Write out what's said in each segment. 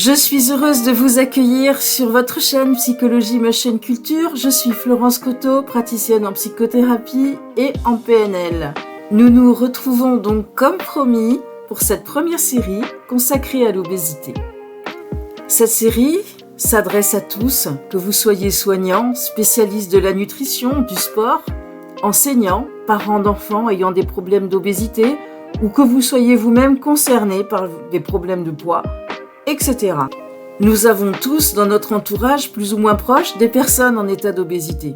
Je suis heureuse de vous accueillir sur votre chaîne Psychologie Motion Culture. Je suis Florence Coteau, praticienne en psychothérapie et en PNL. Nous nous retrouvons donc comme promis pour cette première série consacrée à l'obésité. Cette série s'adresse à tous, que vous soyez soignant, spécialiste de la nutrition, du sport, enseignant, parents d'enfants ayant des problèmes d'obésité ou que vous soyez vous-même concerné par des problèmes de poids, etc. Nous avons tous dans notre entourage plus ou moins proche des personnes en état d'obésité.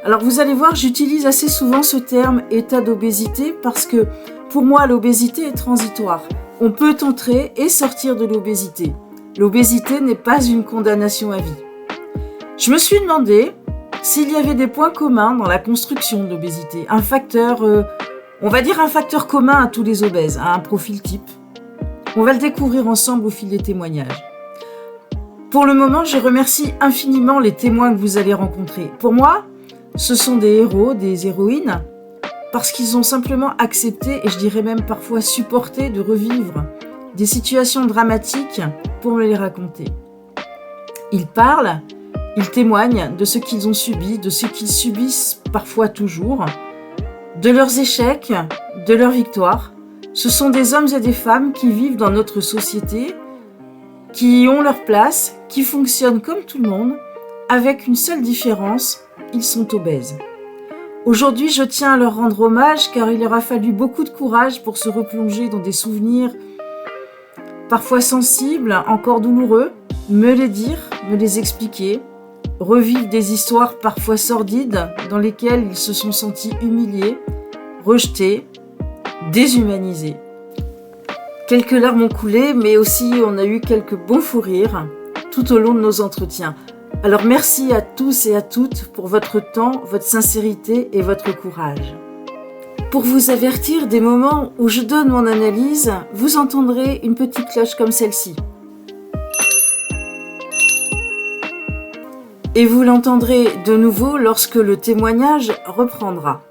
Alors vous allez voir, j'utilise assez souvent ce terme état d'obésité parce que pour moi l'obésité est transitoire. On peut entrer et sortir de l'obésité. L'obésité n'est pas une condamnation à vie. Je me suis demandé s'il y avait des points communs dans la construction de l'obésité, un facteur, on va dire un facteur commun à tous les obèses, à un profil type. On va le découvrir ensemble au fil des témoignages. Pour le moment, je remercie infiniment les témoins que vous allez rencontrer. Pour moi, ce sont des héros, des héroïnes, parce qu'ils ont simplement accepté, et je dirais même parfois supporté, de revivre des situations dramatiques pour me les raconter. Ils parlent, ils témoignent de ce qu'ils ont subi, de ce qu'ils subissent parfois toujours, de leurs échecs, de leurs victoires. Ce sont des hommes et des femmes qui vivent dans notre société, qui ont leur place, qui fonctionnent comme tout le monde, avec une seule différence, ils sont obèses. Aujourd'hui, je tiens à leur rendre hommage car il leur a fallu beaucoup de courage pour se replonger dans des souvenirs parfois sensibles, encore douloureux, me les dire, me les expliquer, revivre des histoires parfois sordides dans lesquelles ils se sont sentis humiliés, rejetés, déshumanisés. Quelques larmes ont coulé, mais aussi on a eu quelques bons fous rires tout au long de nos entretiens. Alors merci à tous et à toutes pour votre temps, votre sincérité et votre courage. Pour vous avertir des moments où je donne mon analyse, vous entendrez une petite cloche comme celle-ci. Et vous l'entendrez de nouveau lorsque le témoignage reprendra.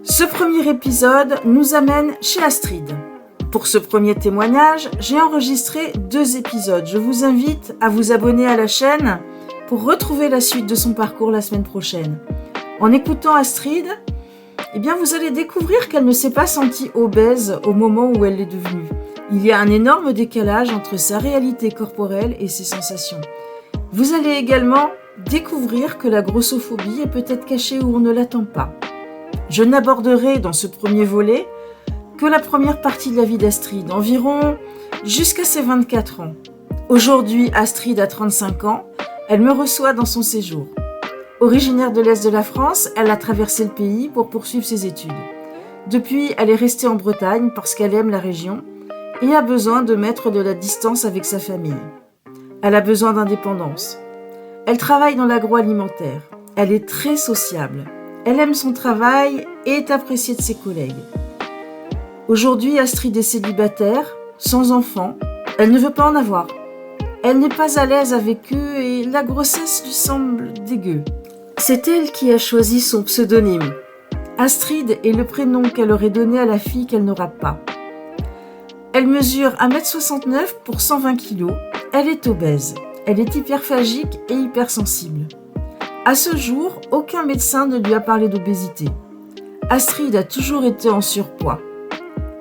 Ce premier épisode nous amène chez Astrid. Pour ce premier témoignage, j'ai enregistré 2 épisodes. Je vous invite à vous abonner à la chaîne pour retrouver la suite de son parcours la semaine prochaine. En écoutant Astrid, vous allez découvrir qu'elle ne s'est pas sentie obèse au moment où elle l'est devenue. Il y a un énorme décalage entre sa réalité corporelle et ses sensations. Vous allez également découvrir que la grossophobie est peut-être cachée où on ne l'attend pas. Je n'aborderai dans ce premier volet que la première partie de la vie d'Astrid, environ jusqu'à ses 24 ans. Aujourd'hui, Astrid a 35 ans, elle me reçoit dans son séjour. Originaire de l'Est de la France, elle a traversé le pays pour poursuivre ses études. Depuis, elle est restée en Bretagne parce qu'elle aime la région et a besoin de mettre de la distance avec sa famille. Elle a besoin d'indépendance. Elle travaille dans l'agroalimentaire. Elle est très sociable. Elle aime son travail et est appréciée de ses collègues. Aujourd'hui, Astrid est célibataire, sans enfant. Elle ne veut pas en avoir. Elle n'est pas à l'aise avec eux et la grossesse lui semble dégueu. C'est elle qui a choisi son pseudonyme. Astrid est le prénom qu'elle aurait donné à la fille qu'elle n'aura pas. Elle mesure 1m69 pour 120 kg. Elle est obèse. Elle est hyperphagique et hypersensible. À ce jour, aucun médecin ne lui a parlé d'obésité. Astrid a toujours été en surpoids.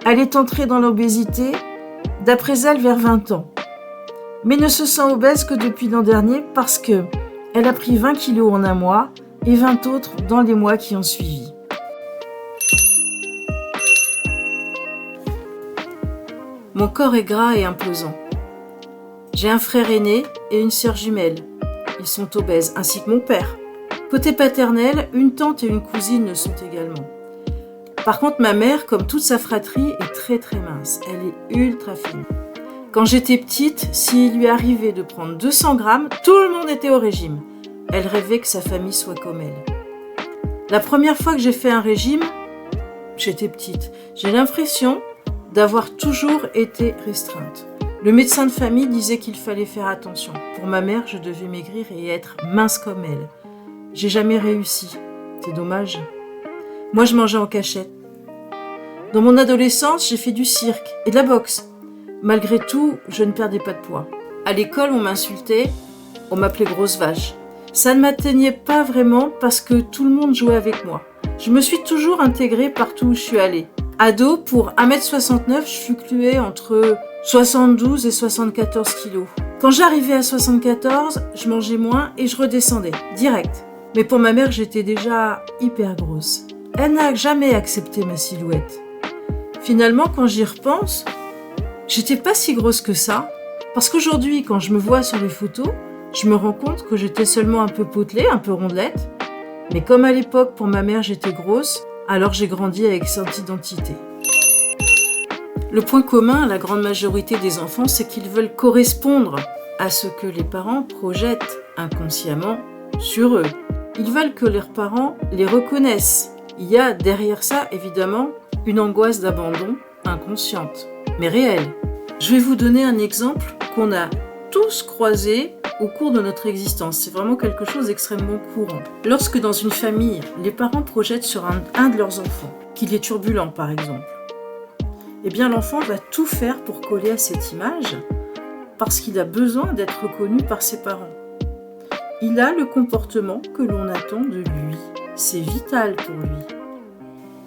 Elle est entrée dans l'obésité, d'après elle, vers 20 ans. Mais ne se sent obèse que depuis l'an dernier parce qu'elle a pris 20 kilos en un mois et 20 autres dans les mois qui ont suivi. Mon corps est gras et imposant. J'ai un frère aîné et une sœur jumelle. Ils sont obèses, ainsi que mon père. Côté paternel, une tante et une cousine le sont également. Par contre, ma mère, comme toute sa fratrie, est très très mince. Elle est ultra fine. Quand j'étais petite, s'il lui arrivait de prendre 200 grammes, tout le monde était au régime. Elle rêvait que sa famille soit comme elle. La première fois que j'ai fait un régime, j'étais petite. J'ai l'impression d'avoir toujours été restreinte. Le médecin de famille disait qu'il fallait faire attention. Pour ma mère, je devais maigrir et être mince comme elle. J'ai jamais réussi. C'est dommage. Moi, je mangeais en cachette. Dans mon adolescence, j'ai fait du cirque et de la boxe. Malgré tout, je ne perdais pas de poids. À l'école, on m'insultait, on m'appelait grosse vache. Ça ne m'atteignait pas vraiment parce que tout le monde jouait avec moi. Je me suis toujours intégrée partout où je suis allée. Ado, pour 1m69, je fluctuais entre 72 et 74 kilos. Quand j'arrivais à 74, je mangeais moins et je redescendais, direct. Mais pour ma mère, j'étais déjà hyper grosse. Elle n'a jamais accepté ma silhouette. Finalement, quand j'y repense, j'étais pas si grosse que ça. Parce qu'aujourd'hui, quand je me vois sur les photos, je me rends compte que j'étais seulement un peu potelée, un peu rondelette. Mais comme à l'époque, pour ma mère, j'étais grosse, alors j'ai grandi avec cette identité. Le point commun à la grande majorité des enfants, c'est qu'ils veulent correspondre à ce que les parents projettent inconsciemment sur eux. Ils veulent que leurs parents les reconnaissent. Il y a derrière ça, évidemment, une angoisse d'abandon inconsciente, mais réelle. Je vais vous donner un exemple qu'on a tous croisé au cours de notre existence. C'est vraiment quelque chose d'extrêmement courant. Lorsque dans une famille, les parents projettent sur un de leurs enfants, qu'il est turbulent par exemple, eh bien l'enfant va tout faire pour coller à cette image parce qu'il a besoin d'être reconnu par ses parents. Il a le comportement que l'on attend de lui. C'est vital pour lui.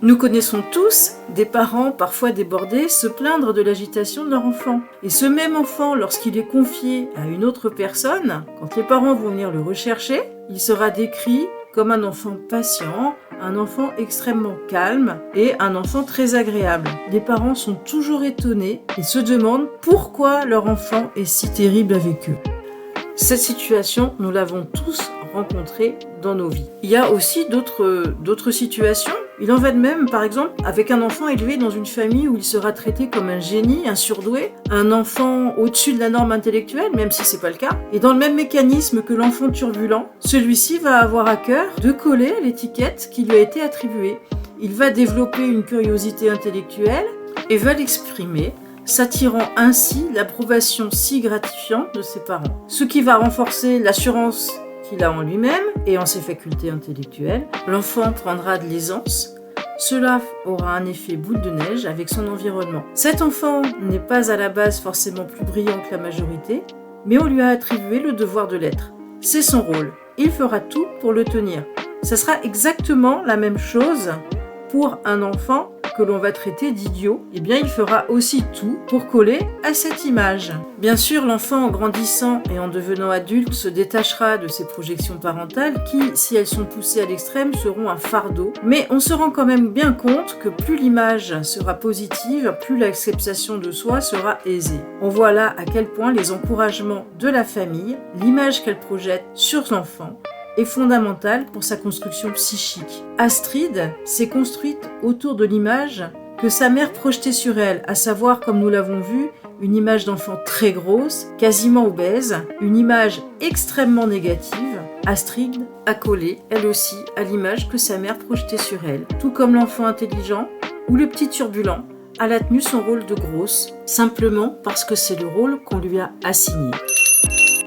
Nous connaissons tous des parents parfois débordés se plaindre de l'agitation de leur enfant. Et ce même enfant, lorsqu'il est confié à une autre personne, quand les parents vont venir le rechercher, il sera décrit comme un enfant patient, un enfant extrêmement calme et un enfant très agréable. Les parents sont toujours étonnés et se demandent pourquoi leur enfant est si terrible avec eux. Cette situation, nous l'avons tous rencontrée dans nos vies. Il y a aussi d'autres situations. Il en va de même, par exemple, avec un enfant élevé dans une famille où il sera traité comme un génie, un surdoué, un enfant au-dessus de la norme intellectuelle, même si c'est pas le cas. Et dans le même mécanisme que l'enfant turbulent, celui-ci va avoir à cœur de coller à l'étiquette qui lui a été attribuée. Il va développer une curiosité intellectuelle et va l'exprimer, s'attirant ainsi l'approbation si gratifiante de ses parents. Ce qui va renforcer l'assurance qu'il a en lui-même et en ses facultés intellectuelles. L'enfant prendra de l'aisance. Cela aura un effet boule de neige avec son environnement. Cet enfant n'est pas à la base forcément plus brillant que la majorité, mais on lui a attribué le devoir de l'être. C'est son rôle. Il fera tout pour le tenir. Ça sera exactement la même chose pour un enfant que l'on va traiter d'idiot. Eh bien, il fera aussi tout pour coller à cette image. Bien sûr, l'enfant, en grandissant et en devenant adulte, se détachera de ses projections parentales qui, si elles sont poussées à l'extrême, seront un fardeau. Mais on se rend quand même bien compte que plus l'image sera positive, plus l'acceptation de soi sera aisée. On voit là à quel point les encouragements de la famille, l'image qu'elle projette sur l'enfant, est fondamentale pour sa construction psychique. Astrid s'est construite autour de l'image que sa mère projetait sur elle, à savoir, comme nous l'avons vu, une image d'enfant très grosse, quasiment obèse, une image extrêmement négative. Astrid a collé, elle aussi, à l'image que sa mère projetait sur elle. Tout comme l'enfant intelligent ou le petit turbulent, elle a tenu son rôle de grosse, simplement parce que c'est le rôle qu'on lui a assigné.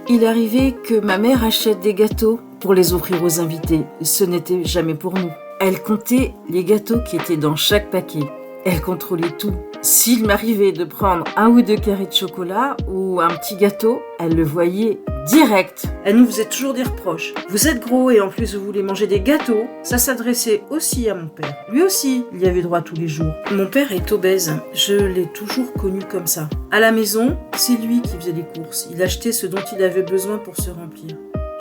Il arrivait que ma mère achète des gâteaux pour les offrir aux invités. Ce n'était jamais pour nous. Elle comptait les gâteaux qui étaient dans chaque paquet. Elle contrôlait tout. S'il m'arrivait de prendre 1 ou 2 carrés de chocolat ou un petit gâteau, elle le voyait direct. Elle nous faisait toujours des reproches. Vous êtes gros et en plus vous voulez manger des gâteaux. Ça s'adressait aussi à mon père. Lui aussi, il y avait droit tous les jours. Mon père est obèse. Je l'ai toujours connu comme ça. À la maison, c'est lui qui faisait les courses. Il achetait ce dont il avait besoin pour se remplir.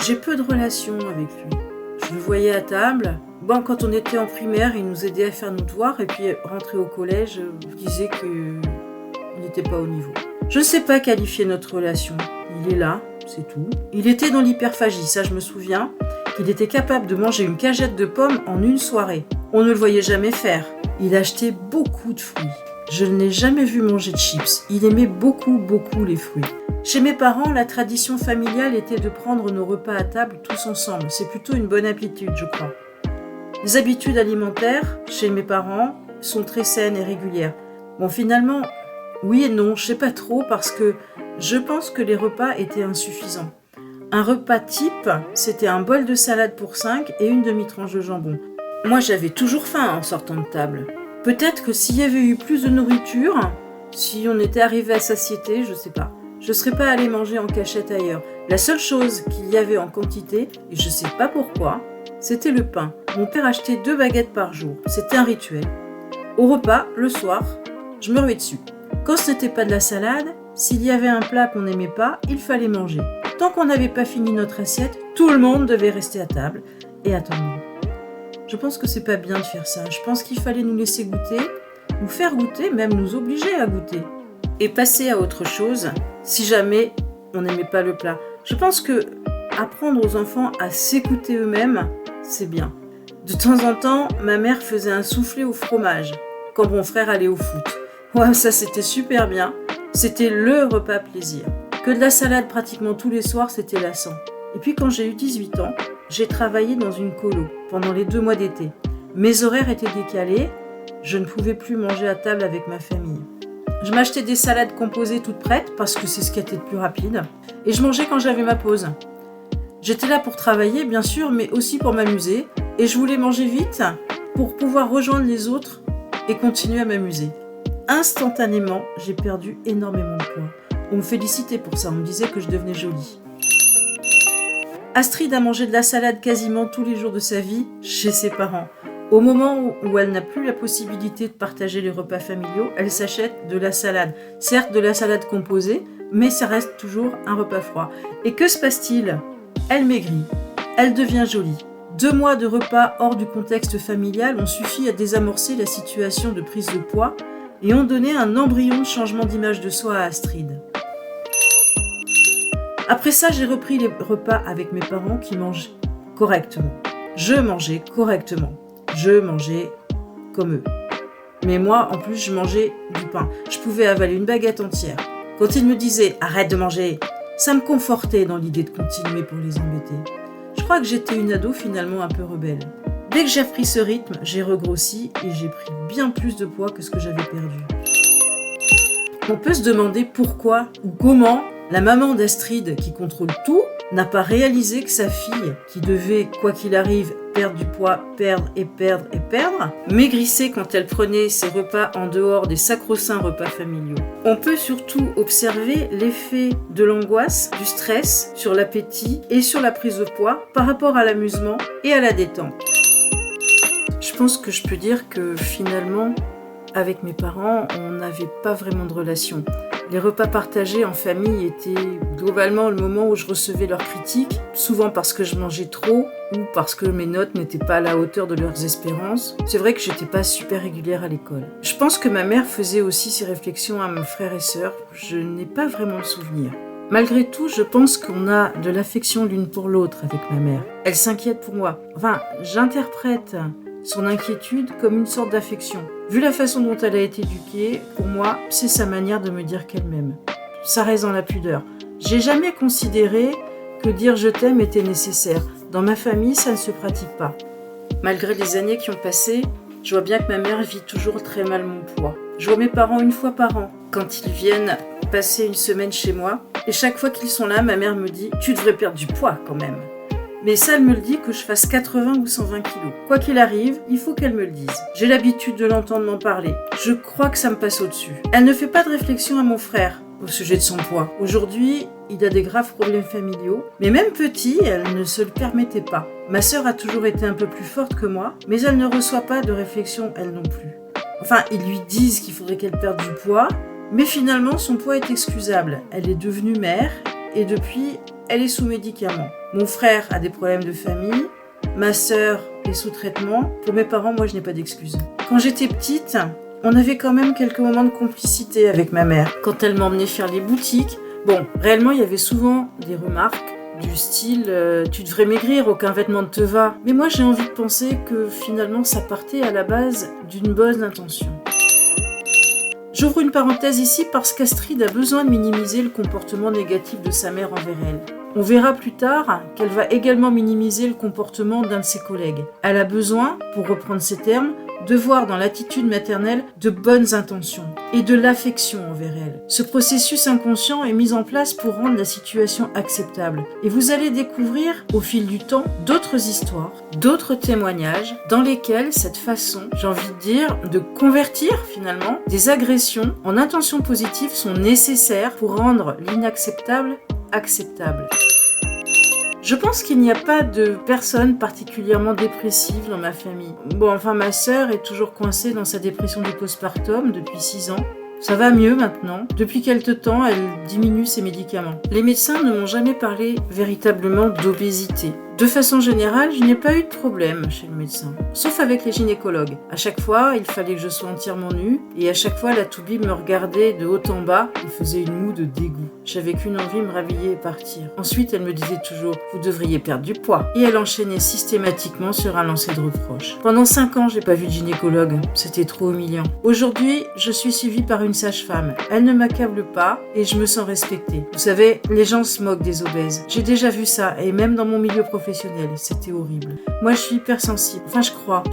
J'ai peu de relations avec lui. Je le voyais à table. Bon, quand on était en primaire, il nous aidait à faire nos devoirs et puis rentrer au collège, je disais qu'il n'était pas au niveau. Je ne sais pas qualifier notre relation. Il est là, c'est tout. Il était dans l'hyperphagie, ça je me souviens. Il était capable de manger une cagette de pommes en une soirée. On ne le voyait jamais faire. Il achetait beaucoup de fruits. Je ne l'ai jamais vu manger de chips. Il aimait beaucoup les fruits. Chez mes parents, la tradition familiale était de prendre nos repas à table tous ensemble. C'est plutôt une bonne habitude, je crois. Les habitudes alimentaires, chez mes parents, sont très saines et régulières. Bon, finalement, oui et non, je sais pas trop parce que je pense que les repas étaient insuffisants. Un repas type, c'était un bol de salade pour 5 et une demi-tranche de jambon. Moi, j'avais toujours faim en sortant de table. Peut-être que s'il y avait eu plus de nourriture, si on était arrivé à satiété, je sais pas. je ne serais pas allée manger en cachette ailleurs. La seule chose qu'il y avait en quantité, et je ne sais pas pourquoi, c'était le pain. Mon père achetait 2 baguettes par jour. C'était un rituel. Au repas, le soir, je me ruais dessus. Quand ce n'était pas de la salade, s'il y avait un plat qu'on n'aimait pas, il fallait manger. Tant qu'on n'avait pas fini notre assiette, tout le monde devait rester à table et attendre. Je pense que c'est pas bien de faire ça. Je pense qu'il fallait nous laisser goûter, nous faire goûter, même nous obliger à goûter. Et passer à autre chose si jamais on n'aimait pas le plat. Je pense que apprendre aux enfants à s'écouter eux-mêmes, c'est bien. De temps en temps, ma mère faisait un soufflé au fromage quand mon frère allait au foot. Ouais, ça c'était super bien. C'était le repas plaisir. Que de la salade pratiquement tous les soirs, c'était lassant. Et puis quand j'ai eu 18 ans, j'ai travaillé dans une colo pendant les 2 mois d'été. Mes horaires étaient décalés, je ne pouvais plus manger à table avec ma famille. Je m'achetais des salades composées toutes prêtes parce que c'est ce qui était le plus rapide et je mangeais quand j'avais ma pause. J'étais là pour travailler bien sûr, mais aussi pour m'amuser et je voulais manger vite pour pouvoir rejoindre les autres et continuer à m'amuser. Instantanément, j'ai perdu énormément de poids. On me félicitait pour ça, on me disait que je devenais jolie. Astrid a mangé de la salade quasiment tous les jours de sa vie chez ses parents. Au moment où elle n'a plus la possibilité de partager les repas familiaux, elle s'achète de la salade. Certes, de la salade composée, mais ça reste toujours un repas froid. Et que se passe-t-il ? Elle maigrit, elle devient jolie. 2 mois de repas hors du contexte familial ont suffi à désamorcer la situation de prise de poids et ont donné un embryon de changement d'image de soi à Astrid. Après ça, j'ai repris les repas avec mes parents qui mangent correctement. Je mangeais correctement. Je mangeais comme eux. Mais moi, en plus, je mangeais du pain. Je pouvais avaler une baguette entière. Quand ils me disaient « arrête de manger », ça me confortait dans l'idée de continuer pour les embêter. Je crois que j'étais une ado finalement un peu rebelle. Dès que j'ai repris ce rythme, j'ai regrossi et j'ai pris bien plus de poids que ce que j'avais perdu. On peut se demander pourquoi ou comment la maman d'Astrid, qui contrôle tout, n'a pas réalisé que sa fille, qui devait, quoi qu'il arrive, perdre du poids, perdre, maigrissait quand elle prenait ses repas en dehors des sacro-saints repas familiaux. On peut surtout observer l'effet de l'angoisse, du stress sur l'appétit et sur la prise de poids par rapport à l'amusement et à la détente. Je pense que je peux dire que finalement, avec mes parents, on n'avait pas vraiment de relation. Les repas partagés en famille étaient globalement le moment où je recevais leurs critiques, souvent parce que je mangeais trop ou parce que mes notes n'étaient pas à la hauteur de leurs espérances. C'est vrai que j'étais pas super régulière à l'école. Je pense que ma mère faisait aussi ces réflexions à mes frères et sœurs. Je n'ai pas vraiment le souvenir. Malgré tout, je pense qu'on a de l'affection l'une pour l'autre avec ma mère. Elle s'inquiète pour moi. Enfin, j'interprète son inquiétude comme une sorte d'affection. Vu la façon dont elle a été éduquée, pour moi, c'est sa manière de me dire qu'elle m'aime. Ça reste dans la pudeur. J'ai jamais considéré que dire je t'aime était nécessaire. Dans ma famille, ça ne se pratique pas. Malgré les années qui ont passé, je vois bien que ma mère vit toujours très mal mon poids. Je vois mes parents 1 fois par an, quand ils viennent passer une semaine chez moi. Et chaque fois qu'ils sont là, ma mère me dit « Tu devrais perdre du poids quand même ». Mais ça, elle me le dit que je fasse 80 ou 120 kilos. Quoi qu'il arrive, il faut qu'elle me le dise. J'ai l'habitude de l'entendre m'en parler. Je crois que ça me passe au-dessus. Elle ne fait pas de réflexion à mon frère au sujet de son poids. Aujourd'hui, il a des graves problèmes familiaux. Mais même petit, elle ne se le permettait pas. Ma sœur a toujours été un peu plus forte que moi, mais elle ne reçoit pas de réflexion, elle non plus. Enfin, ils lui disent qu'il faudrait qu'elle perde du poids, mais finalement, son poids est excusable. Elle est devenue mère et depuis, elle est sous médicaments. Mon frère a des problèmes de famille, ma sœur est sous traitement. Pour mes parents, moi, je n'ai pas d'excuses. Quand j'étais petite, on avait quand même quelques moments de complicité avec ma mère. Quand elle m'emmenait faire les boutiques, bon, réellement, il y avait souvent des remarques du style « tu devrais maigrir, aucun vêtement ne te va ». Mais moi, j'ai envie de penser que finalement, ça partait à la base d'une bonne intention. J'ouvre une parenthèse ici parce qu'Astrid a besoin de minimiser le comportement négatif de sa mère envers elle. On verra plus tard qu'elle va également minimiser le comportement d'un de ses collègues. Elle a besoin, pour reprendre ses termes, de voir dans l'attitude maternelle de bonnes intentions et de l'affection envers elle. Ce processus inconscient est mis en place pour rendre la situation acceptable. Et vous allez découvrir au fil du temps d'autres histoires, d'autres témoignages dans lesquels cette façon, j'ai envie de dire, de convertir finalement des agressions en intentions positives sont nécessaires pour rendre l'inacceptable acceptable. Je pense qu'il n'y a pas de personne particulièrement dépressive dans ma famille. Ma sœur est toujours coincée dans sa dépression du postpartum depuis 6 ans. Ça va mieux maintenant. Depuis quelque temps, elle diminue ses médicaments. Les médecins ne m'ont jamais parlé véritablement d'obésité. De façon générale, je n'ai pas eu de problème chez le médecin, sauf avec les gynécologues. À chaque fois, il fallait que je sois entièrement nue, et à chaque fois, la toubib me regardait de haut en bas et faisait une moue de dégoût. J'avais qu'une envie, me réveiller et partir. Ensuite, elle me disait toujours « Vous devriez perdre du poids ». Et elle enchaînait systématiquement sur un lancer de reproches. Pendant 5 ans, j'ai pas vu de gynécologue. C'était trop humiliant. Aujourd'hui, je suis suivie par une sage-femme. Elle ne m'accable pas et je me sens respectée. Vous savez, les gens se moquent des obèses. J'ai déjà vu ça, et même dans mon milieu professionnel, c'était horrible. Moi, je suis hypersensible. Je crois.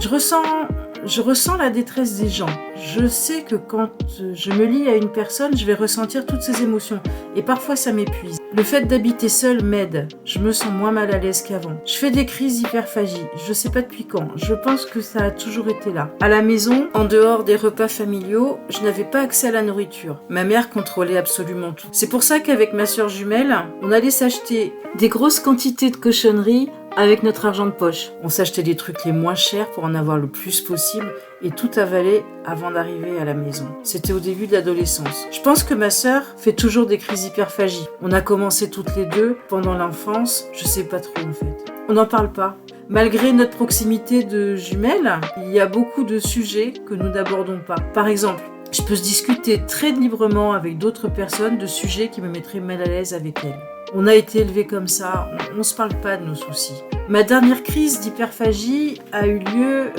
Je ressens la détresse des gens. Je sais que quand je me lie à une personne, je vais ressentir toutes ces émotions. Et parfois, ça m'épuise. Le fait d'habiter seule m'aide. Je me sens moins mal à l'aise qu'avant. Je fais des crises d'hyperphagie. Je sais pas depuis quand. Je pense que ça a toujours été là. À la maison, en dehors des repas familiaux, je n'avais pas accès à la nourriture. Ma mère contrôlait absolument tout. C'est pour ça qu'avec ma sœur jumelle, on allait s'acheter des grosses quantités de cochonneries avec notre argent de poche. On s'achetait des trucs les moins chers pour en avoir le plus possible et tout avaler avant d'arriver à la maison. C'était au début de l'adolescence. Je pense que ma sœur fait toujours des crises d'hyperphagie. On a commencé toutes les deux pendant l'enfance. Je sais pas trop en fait. On n'en parle pas. Malgré notre proximité de jumelles, il y a beaucoup de sujets que nous n'abordons pas. Par exemple, je peux discuter très librement avec d'autres personnes de sujets qui me mettraient mal à l'aise avec elles. On a été élevés comme ça, on ne se parle pas de nos soucis. Ma dernière crise d'hyperphagie a eu lieu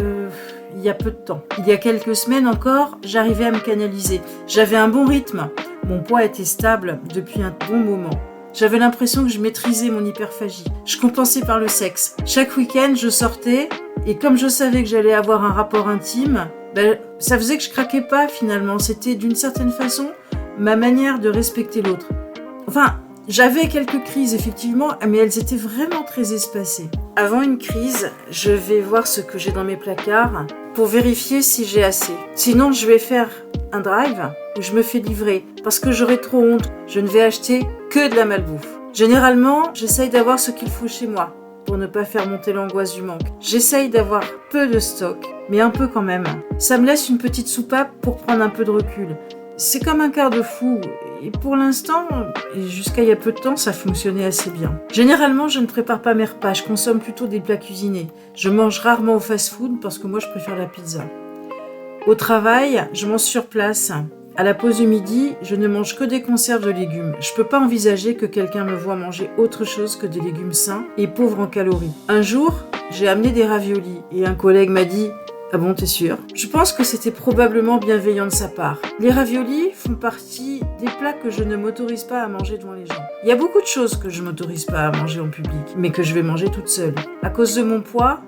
il y a peu de temps. Il y a quelques semaines encore, j'arrivais à me canaliser. J'avais un bon rythme, mon poids était stable depuis un bon moment. J'avais l'impression que je maîtrisais mon hyperphagie. Je compensais par le sexe. Chaque week-end, je sortais et comme je savais que j'allais avoir un rapport intime, ça faisait que je craquais pas finalement. C'était d'une certaine façon ma manière de respecter l'autre. J'avais quelques crises, effectivement, mais elles étaient vraiment très espacées. Avant une crise, je vais voir ce que j'ai dans mes placards pour vérifier si j'ai assez. Sinon, je vais faire un drive où je me fais livrer parce que j'aurai trop honte. Je ne vais acheter que de la malbouffe. Généralement, j'essaye d'avoir ce qu'il faut chez moi pour ne pas faire monter l'angoisse du manque. J'essaye d'avoir peu de stock, mais un peu quand même. Ça me laisse une petite soupape pour prendre un peu de recul. C'est comme un garde-fou. Et pour l'instant, et jusqu'à il y a peu de temps, ça fonctionnait assez bien. Généralement, je ne prépare pas mes repas, je consomme plutôt des plats cuisinés. Je mange rarement au fast-food parce que moi, je préfère la pizza. Au travail, je mange sur place. À la pause du midi, je ne mange que des conserves de légumes. Je peux pas envisager que quelqu'un me voie manger autre chose que des légumes sains et pauvres en calories. Un jour, j'ai amené des raviolis et un collègue m'a dit « Ah bon, t'es sûr ?» Je pense que c'était probablement bienveillant de sa part. Les raviolis font partie des plats que je ne m'autorise pas à manger devant les gens. Il y a beaucoup de choses que je ne m'autorise pas à manger en public, mais que je vais manger toute seule. À cause de mon poids,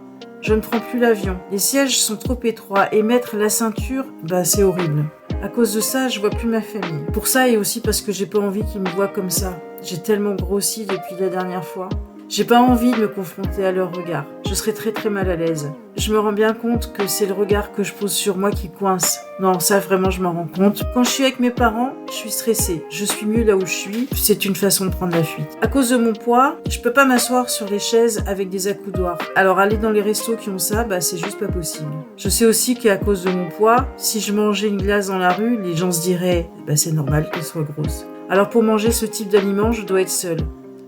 je ne prends plus l'avion. Les sièges sont trop étroits et mettre la ceinture, c'est horrible. À cause de ça, je vois plus ma famille. Pour ça et aussi parce que j'ai pas envie qu'ils me voient comme ça. J'ai tellement grossi depuis la dernière fois. J'ai pas envie de me confronter à leur regard. Je serais très très mal à l'aise. Je me rends bien compte que c'est le regard que je pose sur moi qui coince. Non, ça vraiment je m'en rends compte. Quand je suis avec mes parents, je suis stressée. Je suis mieux là où je suis. C'est une façon de prendre la fuite. À cause de mon poids, je peux pas m'asseoir sur les chaises avec des accoudoirs. Alors aller dans les restos qui ont ça, c'est juste pas possible. Je sais aussi qu'à cause de mon poids, si je mangeais une glace dans la rue, les gens se diraient c'est normal qu'elle soit grosse. Alors pour manger ce type d'aliment, je dois être seule.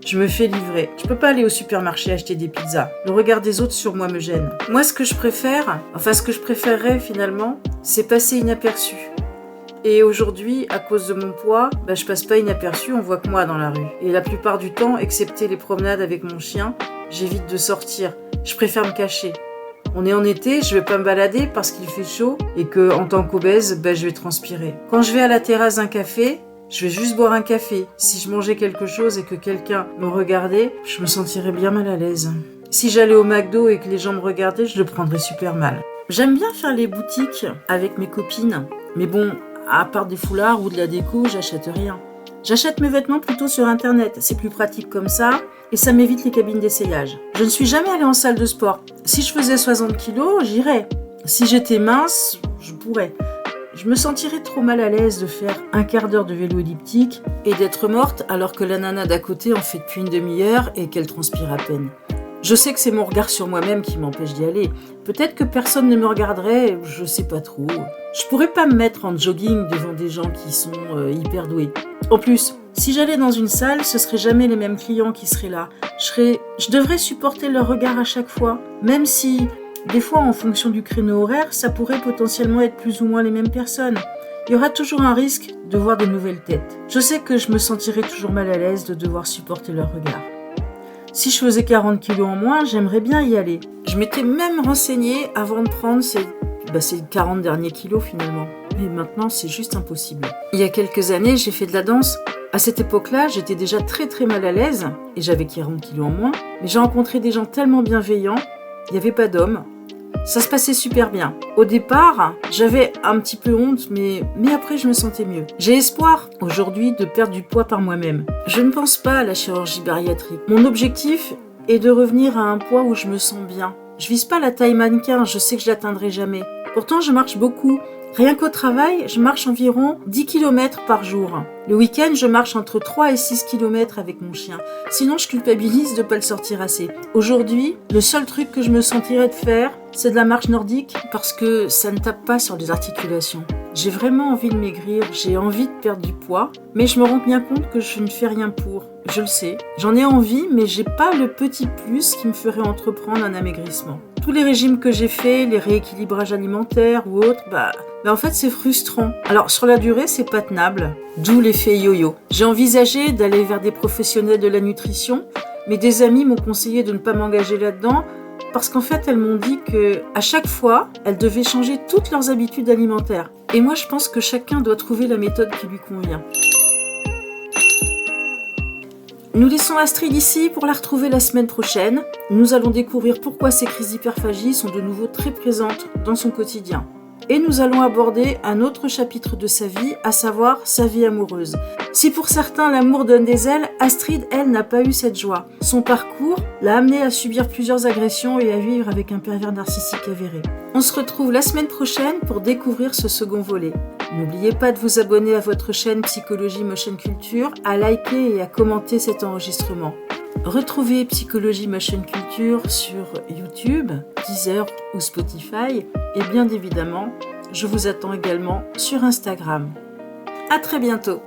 Je me fais livrer. Je peux pas aller au supermarché acheter des pizzas. Le regard des autres sur moi me gêne. Moi, ce que je préférerais finalement, c'est passer inaperçu. Et aujourd'hui, à cause de mon poids, je passe pas inaperçu, on voit que moi dans la rue. Et la plupart du temps, excepté les promenades avec mon chien, j'évite de sortir. Je préfère me cacher. On est en été, je vais pas me balader parce qu'il fait chaud et que, en tant qu'obèse, je vais transpirer. Quand je vais à la terrasse d'un café, je vais juste boire un café. Si je mangeais quelque chose et que quelqu'un me regardait, je me sentirais bien mal à l'aise. Si j'allais au McDo et que les gens me regardaient, je le prendrais super mal. J'aime bien faire les boutiques avec mes copines, mais bon, à part des foulards ou de la déco, j'achète rien. J'achète mes vêtements plutôt sur internet, c'est plus pratique comme ça, et ça m'évite les cabines d'essayage. Je ne suis jamais allée en salle de sport. Si je faisais 60 kilos, j'irais. Si j'étais mince, je pourrais. Je me sentirais trop mal à l'aise de faire un quart d'heure de vélo elliptique et d'être morte alors que la nana d'à côté en fait depuis une demi-heure et qu'elle transpire à peine. Je sais que c'est mon regard sur moi-même qui m'empêche d'y aller. Peut-être que personne ne me regarderait, je sais pas trop. Je pourrais pas me mettre en jogging devant des gens qui sont hyper doués. En plus, si j'allais dans une salle, ce serait jamais les mêmes clients qui seraient là. Je devrais supporter leur regard à chaque fois, même si, des fois, en fonction du créneau horaire, ça pourrait potentiellement être plus ou moins les mêmes personnes. Il y aura toujours un risque de voir de nouvelles têtes. Je sais que je me sentirais toujours mal à l'aise de devoir supporter leur regard. Si je faisais 40 kilos en moins, j'aimerais bien y aller. Je m'étais même renseignée avant de prendre ces 40 derniers kilos finalement. Mais maintenant, c'est juste impossible. Il y a quelques années, j'ai fait de la danse. À cette époque-là, j'étais déjà très très mal à l'aise et j'avais 40 kilos en moins. Mais j'ai rencontré des gens tellement bienveillants, il n'y avait pas d'hommes. Ça se passait super bien. Au départ, j'avais un petit peu honte, mais après je me sentais mieux. J'ai espoir aujourd'hui de perdre du poids par moi-même. Je ne pense pas à la chirurgie bariatrique. Mon objectif est de revenir à un poids où je me sens bien. Je vise pas la taille mannequin, je sais que je l'atteindrai jamais. Pourtant, je marche beaucoup. Rien qu'au travail, je marche environ 10 km par jour. Le week-end, je marche entre 3 et 6 km avec mon chien. Sinon, je culpabilise de ne pas le sortir assez. Aujourd'hui, le seul truc que je me sentirais de faire, c'est de la marche nordique parce que ça ne tape pas sur les articulations. J'ai vraiment envie de maigrir, j'ai envie de perdre du poids, mais je me rends bien compte que je ne fais rien pour. Je le sais. J'en ai envie, mais j'ai pas le petit plus qui me ferait entreprendre un amaigrissement. Tous les régimes que j'ai faits, les rééquilibrages alimentaires ou autres, en fait, c'est frustrant. Alors, sur la durée, c'est pas tenable. D'où l'effet yo-yo. J'ai envisagé d'aller vers des professionnels de la nutrition, mais des amis m'ont conseillé de ne pas m'engager là-dedans parce qu'en fait, elles m'ont dit que à chaque fois, elles devaient changer toutes leurs habitudes alimentaires. Et moi, je pense que chacun doit trouver la méthode qui lui convient. Nous laissons Astrid ici pour la retrouver la semaine prochaine. Nous allons découvrir pourquoi ces crises d'hyperphagie sont de nouveau très présentes dans son quotidien. Et nous allons aborder un autre chapitre de sa vie, à savoir sa vie amoureuse. Si pour certains l'amour donne des ailes, Astrid, elle, n'a pas eu cette joie. Son parcours l'a amenée à subir plusieurs agressions et à vivre avec un pervers narcissique avéré. On se retrouve la semaine prochaine pour découvrir ce second volet. N'oubliez pas de vous abonner à votre chaîne Psychologie Motion Culture, à liker et à commenter cet enregistrement. Retrouvez Psychologie Motion Culture sur YouTube, Deezer ou Spotify et bien évidemment, je vous attends également sur Instagram. À très bientôt.